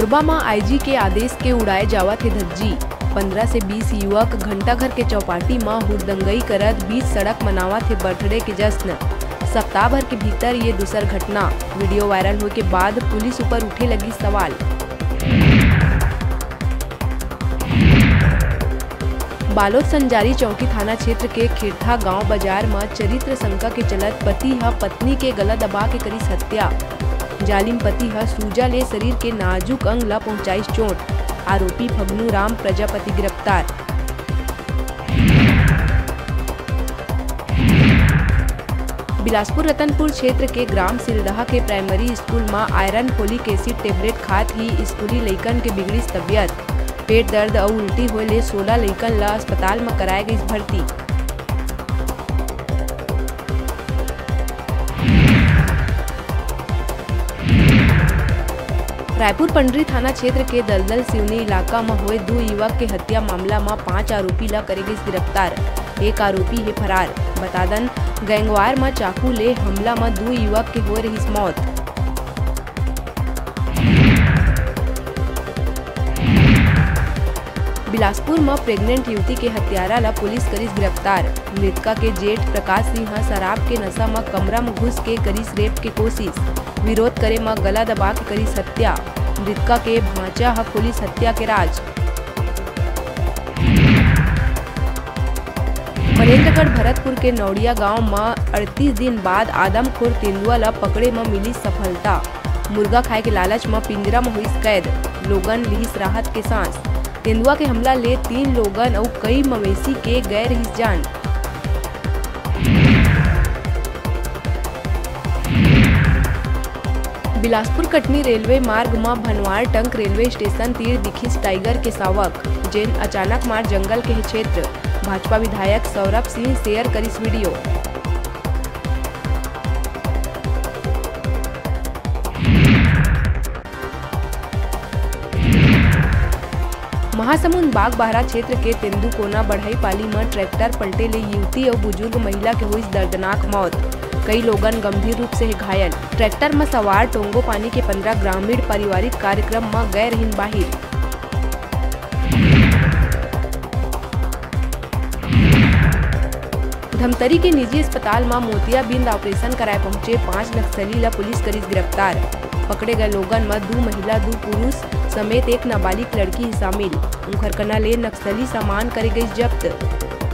कोरबा में आईजी के आदेश के उड़ाए जावत थे धज्जी। 15 से 20 युवक घंटाघर के चौपाटी में हुड़दंगई करत बीच सड़क मनावा थे बर्थडे के जश्न। सप्ताह भर के भीतर ये दूसर घटना। वीडियो वायरल होने के बाद पुलिस ऊपर उठे लगी सवाल। बालोद संजारी चौकी थाना क्षेत्र के खेरथा गांव बाजार में चरित्र शंका के चलत पति ह पत्नी के गला दबा के करीस हत्या। जालिम पति ह सूजा ले शरीर के नाजुक अंग ला पहुंचाईस चोट। आरोपी फगनू राम प्रजापति गिरफ्तार। बिलासपुर रतनपुर क्षेत्र के ग्राम सिलदहा के प्राइमरी स्कूल में आयरन फोलिक एसिड टेबलेट खात ही स्कूली लइकन के बिगड़ीस तबियत। पेट दर्द और उल्टी होए ले 16 लइकन ला अस्पताल में कराए गई भर्ती। रायपुर पंडरी थाना क्षेत्र के दलदल सिवनी इलाका में हुए 2 युवक के हत्या मामला में 5 आरोपी ला करे गई गिरफ्तार। एक आरोपी है फरार। बतादन गैंगवार में चाकू ले हमला में 2 युवक के हो रही मौत। बिलासपुर में प्रेग्नेंट युवती के हत्यारा ला पुलिस करीस गिरफ्तार। मृतका के जेठ प्रकाश सिंह शराब के नशा में कमरा में घुस के करीस रेप के कोशिश। विरोध करे में गला दबा के करीस हत्या। मृतका के भांचा ह पुलिस हत्या के राज। मनेन्द्रगढ़ भरतपुर के नौड़िया गांव में 38 दिन बाद आदमखोर तेंदुआ ला पकड़े में मिली सफलता। मुर्गा खाए के लालच में पिंजरा में हुई कैद। लोगन लिहिस राहत के सांस। तेंदुआ के हमला ले 3 लोगन और कई मवेशी के गए रही जान। बिलासपुर कटनी रेलवे मार्ग में भनवार टंक रेलवे स्टेशन तीर दिखिस टाइगर के सावक। जेन अचानक मार जंगल के क्षेत्र। भाजपा विधायक सौरभ सिंह शेयर करिस वीडियो। महासमुंद बागबाहरा क्षेत्र के तेंदुकोना बढ़ई पाली में ट्रैक्टर पलटे ले युवती और बुजुर्ग महिला के हुई दर्दनाक मौत। कई लोगन गंभीर रूप से घायल। ट्रैक्टर में सवार टोंगो पानी के 15 ग्रामीण पारिवारिक कार्यक्रम में गए रहीन बाहिर। धमतरी के निजी अस्पताल में मोतियाबिंद ऑपरेशन कराए पहुंचे 5 नक्सली ला पुलिस करीस गिरफ्तार। पकड़े गए लोगन में 2 महिला 2 पुरुष समेत एक नाबालिग लड़की शामिल। उनखरकना ले नक्सली सामान करे गई जब्त।